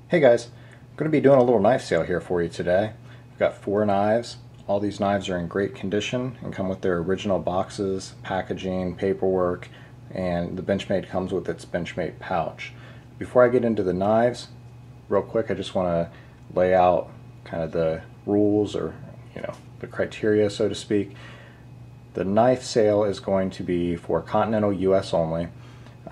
Hey guys, I'm going to be doing a little knife sale here for you today. I've got 4 knives. All these knives are in great condition and come with their original boxes, packaging, paperwork, and the Benchmade comes with its Benchmade pouch. Before I get into the knives, real quick, I just want to lay out kind of the rules, or the criteria, so to speak. The knife sale is going to be for continental US only.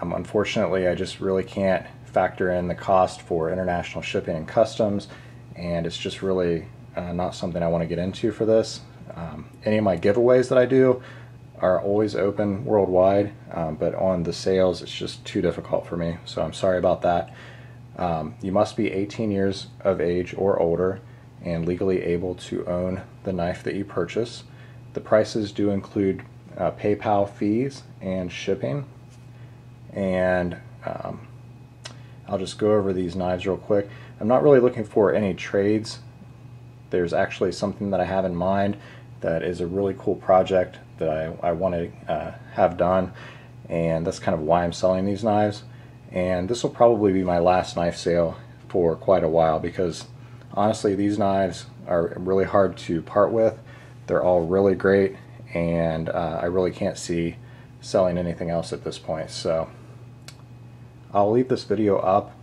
Unfortunately, I just really can't factor in the cost for international shipping and customs, and it's just really not something I want to get into for this. Any of my giveaways that I do are always open worldwide, but on the sales it's just too difficult for me, so I'm sorry about that. You must be 18 years of age or older and legally able to own the knife that you purchase. The prices do include PayPal fees and shipping, and I'll just go over these knives real quick. I'm not really looking for any trades. There's actually something that I have in mind that is a really cool project that I want to have done, and that's kind of why I'm selling these knives. And this will probably be my last knife sale for quite a while, because honestly these knives are really hard to part with. They're all really great, and I really can't see selling anything else at this point. So I'll leave this video up,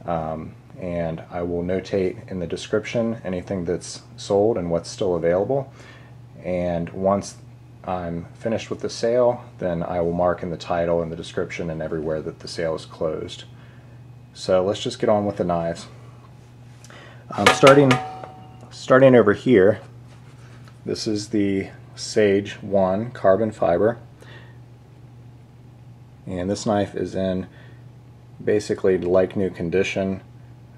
and I will notate in the description anything that's sold and what's still available. And once I'm finished with the sale, then I will mark in the title and the description and everywhere that the sale is closed. So let's just get on with the knives. Starting over here, this is the Sage 1 carbon fiber, and this knife is in basically like new condition.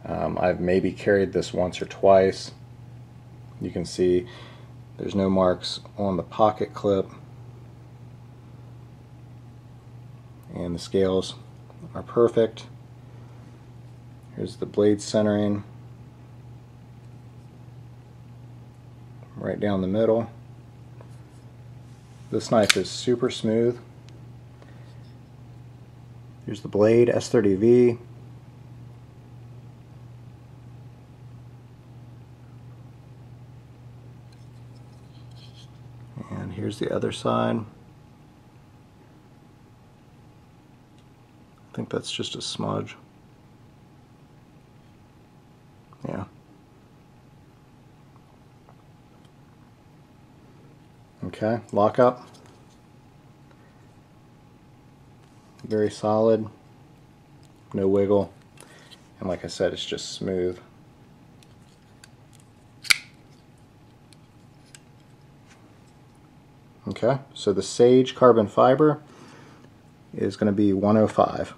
I've maybe carried this once or twice. You can see there's no marks on the pocket clip, and the scales are perfect. Here's the blade centering right down the middle. This knife is super smooth. Here's the blade, S30V. And here's the other side. I think that's just a smudge. Yeah. Okay, lock up. Very solid, no wiggle, and like I said, it's just smooth. Okay, so the Sage carbon fiber is going to be 105.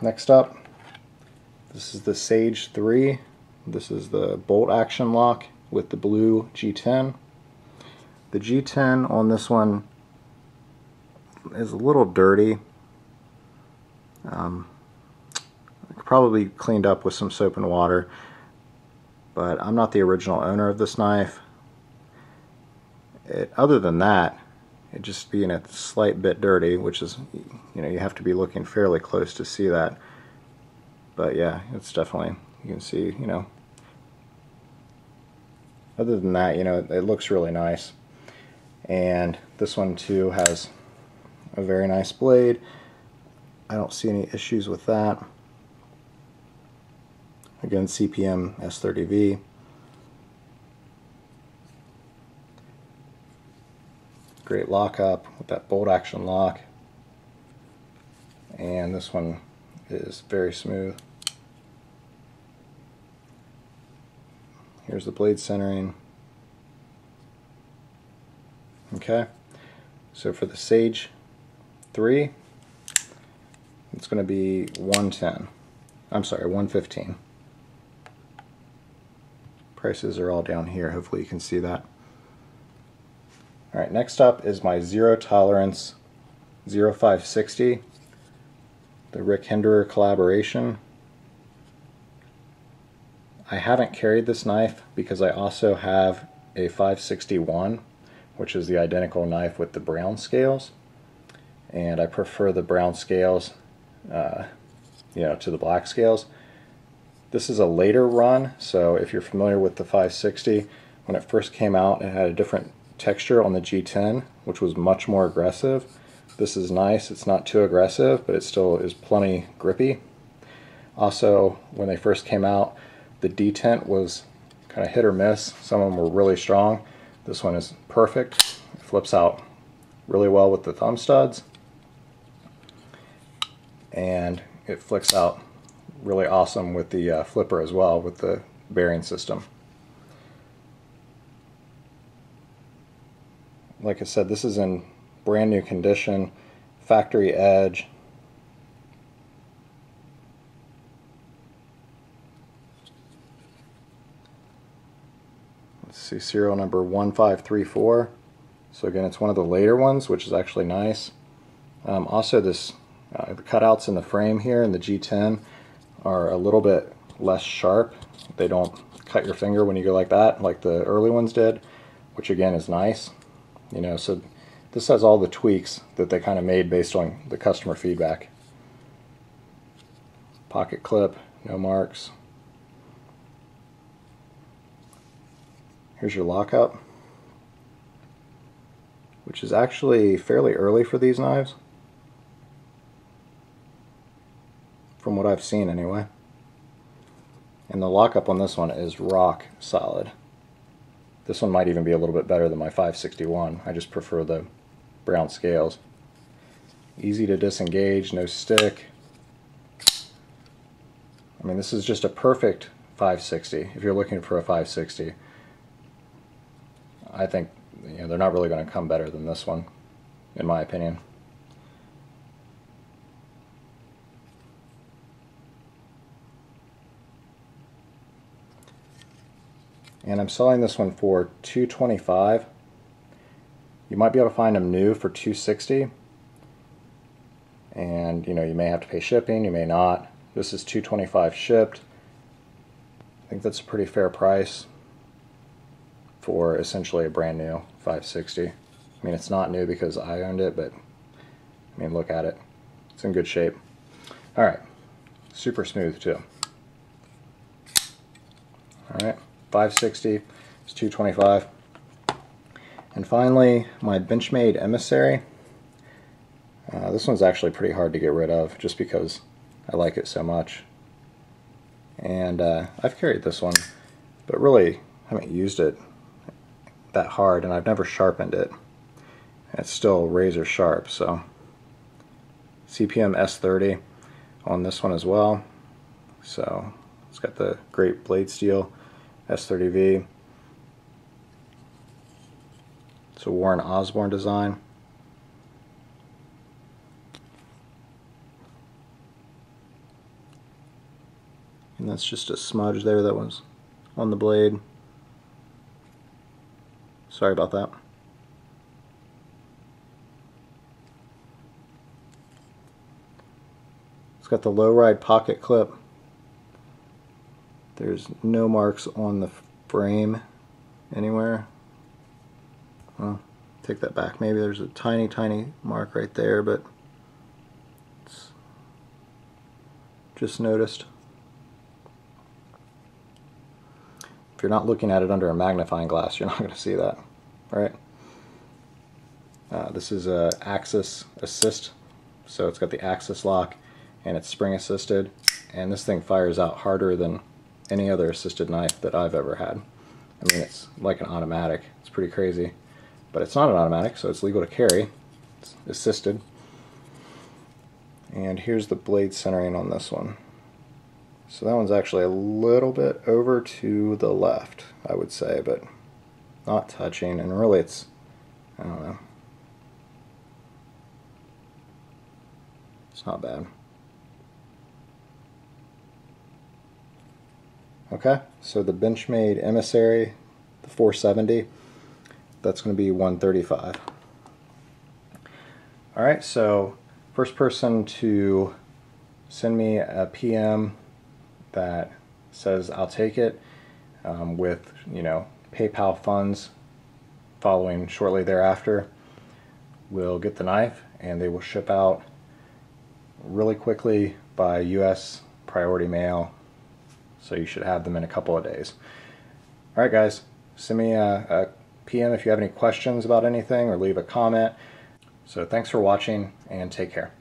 Next up, this is the Sage 3. This is the bolt action lock with the blue G10. The G10 on this one is a little dirty. Probably cleaned up with some soap and water, but I'm not the original owner of this knife. Other than that, it just being a slight bit dirty, which is, you have to be looking fairly close to see that. But yeah, it's definitely, you can see, other than that, it looks really nice. And this one too has a very nice blade. I don't see any issues with that. Again, CPM S30V. Great lockup with that bolt action lock. And this one is very smooth. Here's the blade centering. Okay, so for the Sage 3, it's going to be 110. I'm sorry, 115. Prices are all down here. Hopefully you can see that. Alright, next up is my Zero Tolerance 0560, the Rick Hinderer collaboration. I haven't carried this knife because I also have a 561, which is the identical knife with the brown scales, and I prefer the brown scales to the black scales. This is a later run, so if you're familiar with the 560, when it first came out it had a different texture on the G10, which was much more aggressive. This is nice, it's not too aggressive, but it still is plenty grippy. Also, when they first came out, the detent was kind of hit or miss. Some of them were really strong. This one is perfect. It flips out really well with the thumb studs, and it flicks out really awesome with the flipper as well, with the bearing system. Like I said, this is in brand new condition, factory edge. Let's see, serial number 1534. So again, it's one of the later ones, which is actually nice. Also, the cutouts in the frame here in the G10 are a little bit less sharp. They don't cut your finger when you go like that, like the early ones did, which again is nice. You know, so this has all the tweaks that they kind of made based on the customer feedback. Pocket clip, no marks. Here's your lockup, which is actually fairly early for these knives, from what I've seen anyway. And the lockup on this one is rock solid. This one might even be a little bit better than my 561. I just prefer the brown scales. Easy to disengage, no stick. I mean, this is just a perfect 560 if you're looking for a 560. I think, you know, they're not really going to come better than this one, in my opinion. And I'm selling this one for $225. You might be able to find them new for $260. And you know, you may have to pay shipping, you may not. This is $225 shipped. I think that's a pretty fair price for essentially a brand new 560. I mean, it's not new because I owned it, but I mean, look at it. It's in good shape. Alright, super smooth too. Alright, 560 is $225. And finally, my Benchmade Emissary. This one's actually pretty hard to get rid of just because I like it so much. And I've carried this one, but really haven't used it that hard, and I've never sharpened it. It's still razor sharp, so CPM S30 on this one as well. So it's got the great blade steel S30V. It's a Warren Osborne design. And that's just a smudge there that was on the blade. Sorry about that. It's got the low ride pocket clip. There's no marks on the frame anywhere. Well, take that back. Maybe there's a tiny mark right there, but it's just noticed. If you're not looking at it under a magnifying glass, you're not going to see that, right? This is a Axis Assist, so it's got the Axis lock and it's spring assisted, and this thing fires out harder than any other assisted knife that I've ever had. I mean, it's like an automatic. It's pretty crazy, but it's not an automatic, so it's legal to carry. It's assisted. And here's the blade centering on this one. So that one's actually a little bit over to the left, I would say, but not touching, and really it's, I don't know, it's not bad. Okay, so the Benchmade Emissary, the 470, that's going to be $135. Alright, so first person to send me a PM that says I'll take it with, you know, PayPal funds following shortly thereafter, will get the knife, and they will ship out really quickly by US priority mail. so you should have them in a couple of days. All right, guys, send me a PM if you have any questions about anything or leave a comment. So thanks for watching and take care.